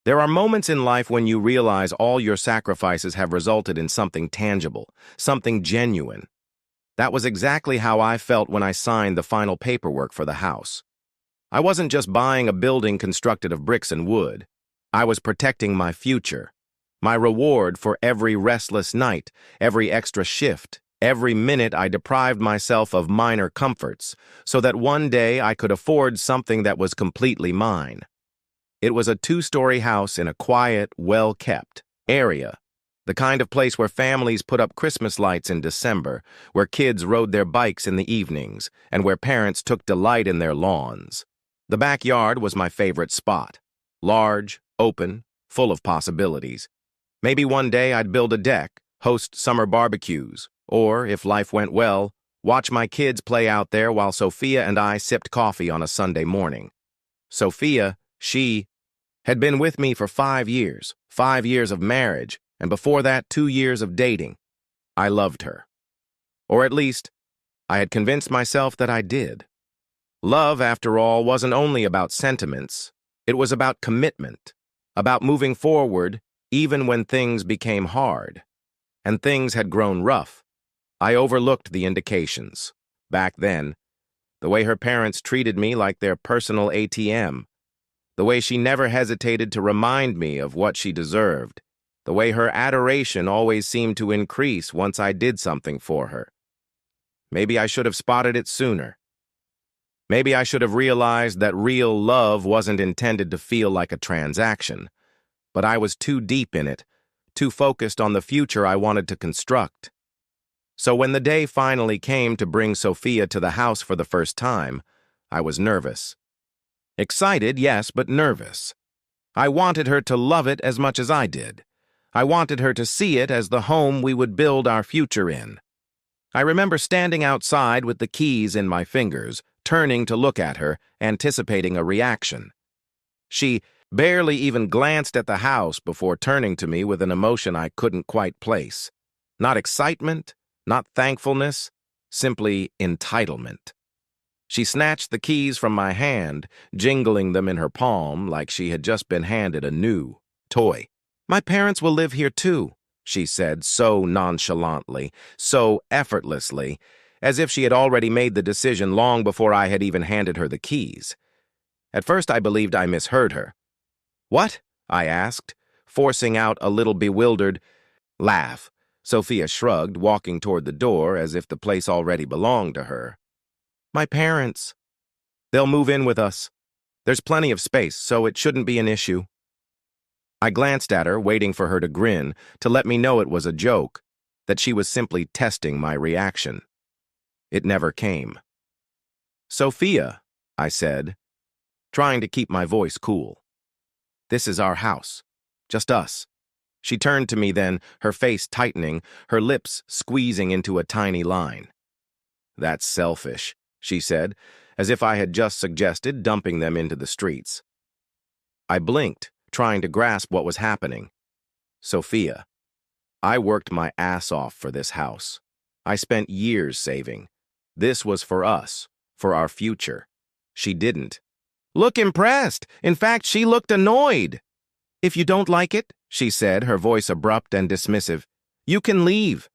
There are moments in life when you realize all your sacrifices have resulted in something tangible, something genuine. That was exactly how I felt when I signed the final paperwork for the house. I wasn't just buying a building constructed of bricks and wood. I was protecting my future, my reward for every restless night, every extra shift, every minute I deprived myself of minor comforts, so that one day I could afford something that was completely mine. It was a two-story house in a quiet, well-kept area, the kind of place where families put up Christmas lights in December, where kids rode their bikes in the evenings, and where parents took delight in their lawns. The backyard was my favorite spot. Large, open, full of possibilities. Maybe one day I'd build a deck, host summer barbecues, or, if life went well, watch my kids play out there while Sophia and I sipped coffee on a Sunday morning. Sophia, she had been with me for 5 years of marriage, and before that 2 years of dating. I loved her. Or at least, I had convinced myself that I did. Love, after all, wasn't only about sentiments. It was about commitment, about moving forward even when things became hard. And things had grown rough. I overlooked the indications. Back then, the way her parents treated me like their personal ATM, the way she never hesitated to remind me of what she deserved, the way her adoration always seemed to increase once I did something for her. Maybe I should have spotted it sooner. Maybe I should have realized that real love wasn't intended to feel like a transaction, but I was too deep in it, too focused on the future I wanted to construct. So when the day finally came to bring Sophia to the house for the first time, I was nervous. Excited, yes, but nervous. I wanted her to love it as much as I did. I wanted her to see it as the home we would build our future in. I remember standing outside with the keys in my fingers, turning to look at her, anticipating a reaction. She barely even glanced at the house before turning to me with an emotion I couldn't quite place. Not excitement, not thankfulness, simply entitlement. She snatched the keys from my hand, jingling them in her palm like she had just been handed a new toy. "My parents will live here too," she said so nonchalantly, so effortlessly, as if she had already made the decision long before I had even handed her the keys. At first I believed I misheard her. "What?" I asked, forcing out a little bewildered laugh. Sophia shrugged, walking toward the door as if the place already belonged to her. "My parents. They'll move in with us. There's plenty of space, so it shouldn't be an issue." I glanced at her, waiting for her to grin, to let me know it was a joke, that she was simply testing my reaction. It never came. "Sophia," I said, trying to keep my voice cool. "This is our house. Just us." She turned to me then, her face tightening, her lips squeezing into a tiny line. "That's selfish," she said, as if I had just suggested dumping them into the streets. I blinked, trying to grasp what was happening. "Sophia, I worked my ass off for this house. I spent years saving. This was for us, for our future. She didn't." "Look impressed. In fact, she looked annoyed." "If you don't like it," she said, her voice abrupt and dismissive, "you can leave."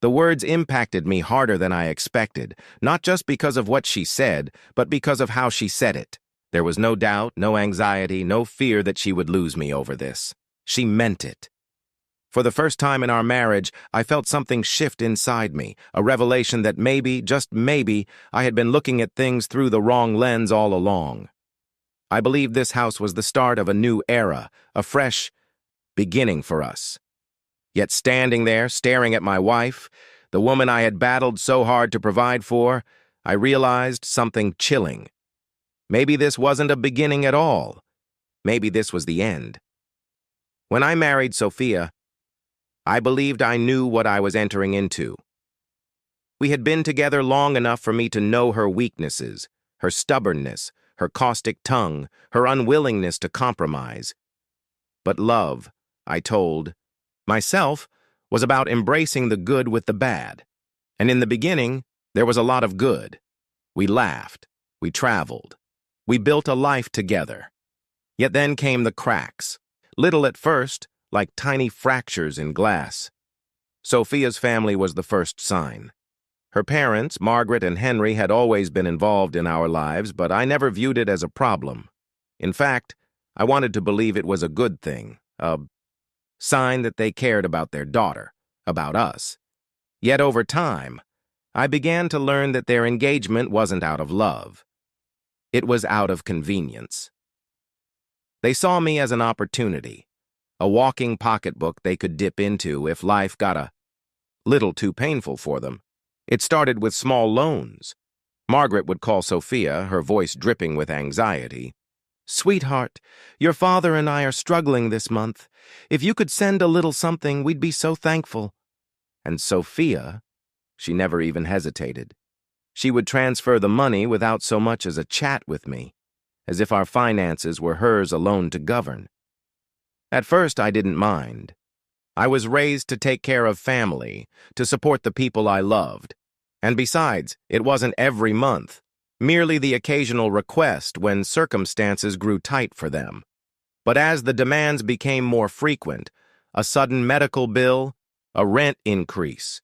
The words impacted me harder than I expected, not just because of what she said, but because of how she said it. There was no doubt, no anxiety, no fear that she would lose me over this. She meant it. For the first time in our marriage, I felt something shift inside me, a revelation that maybe, just maybe, I had been looking at things through the wrong lens all along. I believed this house was the start of a new era, a fresh beginning for us. Yet standing there, staring at my wife, the woman I had battled so hard to provide for, I realized something chilling. Maybe this wasn't a beginning at all. Maybe this was the end. When I married Sophia, I believed I knew what I was entering into. We had been together long enough for me to know her weaknesses, her stubbornness, her caustic tongue, her unwillingness to compromise. But love, I told myself, was about embracing the good with the bad. And in the beginning, there was a lot of good. We laughed. We traveled. We built a life together. Yet then came the cracks. Little at first, like tiny fractures in glass. Sophia's family was the first sign. Her parents, Margaret and Henry, had always been involved in our lives, but I never viewed it as a problem. In fact, I wanted to believe it was a good thing, a sign that they cared about their daughter, about us. Yet over time, I began to learn that their engagement wasn't out of love. It was out of convenience. They saw me as an opportunity, a walking pocketbook they could dip into if life got a little too painful for them. It started with small loans. Margaret would call Sophia, her voice dripping with anxiety. "Sweetheart, your father and I are struggling this month. If you could send a little something, we'd be so thankful." And Sophia, she never even hesitated. She would transfer the money without so much as a chat with me, as if our finances were hers alone to govern. At first, I didn't mind. I was raised to take care of family, to support the people I loved. And besides, it wasn't every month, merely the occasional request when circumstances grew tight for them. But as the demands became more frequent, a sudden medical bill, a rent increase,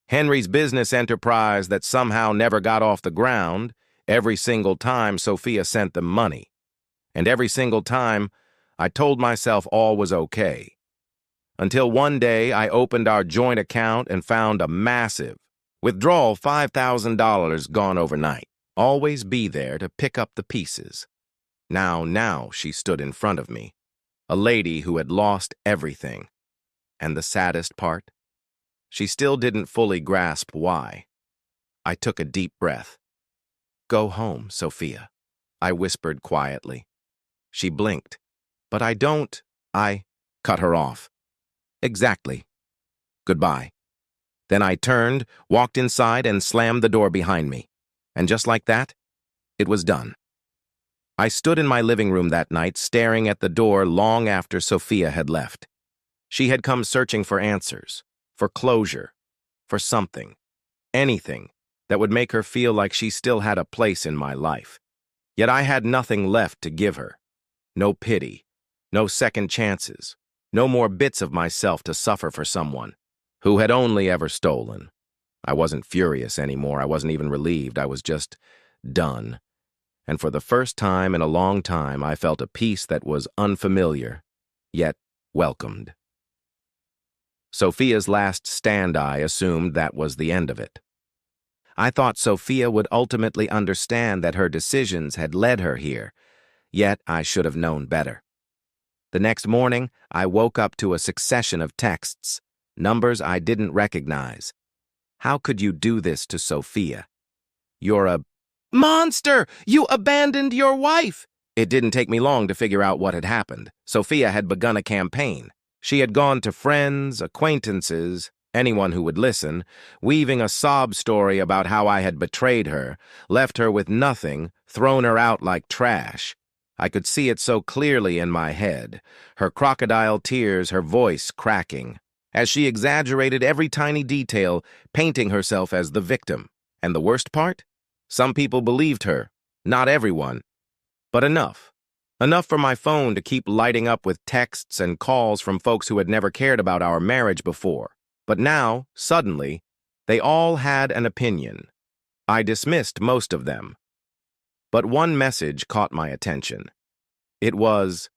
Henry's business enterprise that somehow never got off the ground, every single time Sophia sent them money. And every single time, I told myself all was okay. Until one day I opened our joint account and found a massive withdrawal, $5,000 gone overnight. Always be there to pick up the pieces. Now she stood in front of me, a lady who had lost everything. And the saddest part? She still didn't fully grasp why. I took a deep breath. "Go home, Sophia," I whispered quietly. She blinked. "But I don't." I cut her off. "Exactly. Goodbye." Then I turned, walked inside, and slammed the door behind me. And just like that, it was done. I stood in my living room that night, staring at the door long after Sophia had left. She had come searching for answers, for closure, for something, anything that would make her feel like she still had a place in my life. Yet I had nothing left to give her. No pity, no second chances, no more bits of myself to suffer for someone who had only ever stolen. I wasn't furious anymore. I wasn't even relieved. I was just done. And for the first time in a long time, I felt a peace that was unfamiliar, yet welcomed. Sophia's last stand, I assumed that was the end of it. I thought Sophia would ultimately understand that her decisions had led her here, yet I should have known better. The next morning, I woke up to a succession of texts, numbers I didn't recognize. "How could you do this to Sophia? You're a monster! You abandoned your wife!" It didn't take me long to figure out what had happened. Sophia had begun a campaign. She had gone to friends, acquaintances, anyone who would listen, weaving a sob story about how I had betrayed her, left her with nothing, thrown her out like trash. I could see it so clearly in my head, her crocodile tears, her voice cracking, as she exaggerated every tiny detail, painting herself as the victim. And the worst part? Some people believed her, not everyone, but enough. Enough for my phone to keep lighting up with texts and calls from folks who had never cared about our marriage before. But now, suddenly, they all had an opinion. I dismissed most of them. But one message caught my attention. It was,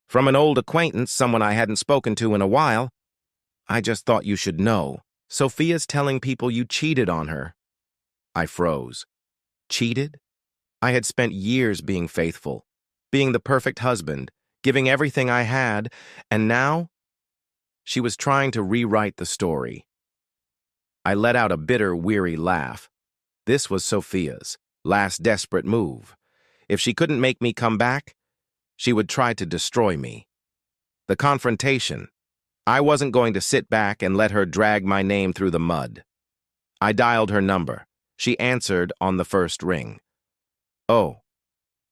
from an old acquaintance, someone I hadn't spoken to in a while. "I just thought you should know. Sophia's telling people you cheated on her." I froze. Cheated? I had spent years being faithful, being the perfect husband, giving everything I had, and now? She was trying to rewrite the story. I let out a bitter, weary laugh. This was Sophia's last desperate move. If she couldn't make me come back, she would try to destroy me. The confrontation. I wasn't going to sit back and let her drag my name through the mud. I dialed her number. She answered on the first ring. "Oh,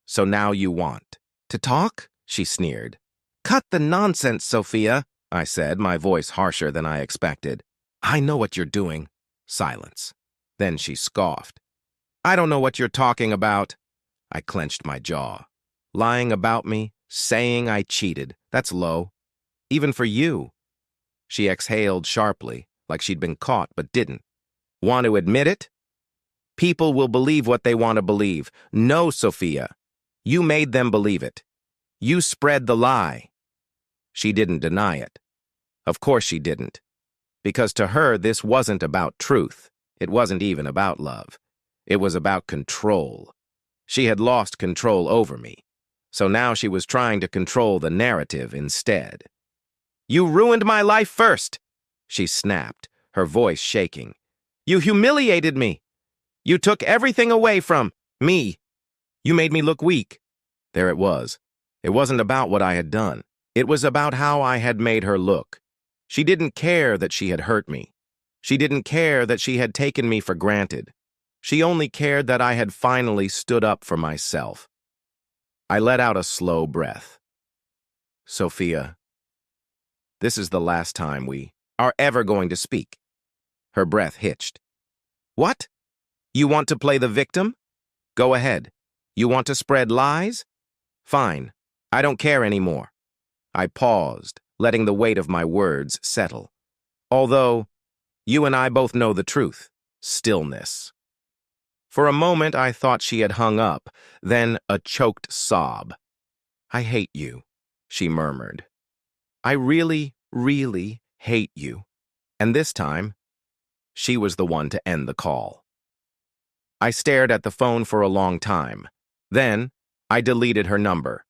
so now you want to talk?" she sneered. "Cut the nonsense, Sophia," I said, my voice harsher than I expected. "I know what you're doing." Silence. Then she scoffed. "I don't know what you're talking about." I clenched my jaw. Lying about me, saying I cheated. That's low. Even for you. She exhaled sharply, like she'd been caught but didn't. Want to admit it? People will believe what they want to believe. No, Sophia. You made them believe it. You spread the lie. She didn't deny it. Of course she didn't. Because to her, this wasn't about truth. It wasn't even about love. It was about control. She had lost control over me. So now she was trying to control the narrative instead. You ruined my life first, she snapped, her voice shaking. You humiliated me. You took everything away from me. You made me look weak. There it was. It wasn't about what I had done. It was about how I had made her look. She didn't care that she had hurt me. She didn't care that she had taken me for granted. She only cared that I had finally stood up for myself. I let out a slow breath. Sophia, this is the last time we are ever going to speak. Her breath hitched. What? You want to play the victim? Go ahead. You want to spread lies? Fine. I don't care anymore. I paused, letting the weight of my words settle. Although, you and I both know the truth. Stillness. For a moment, I thought she had hung up, then a choked sob. I hate you, she murmured. I really, really hate you. And this time, she was the one to end the call. I stared at the phone for a long time. Then, I deleted her number.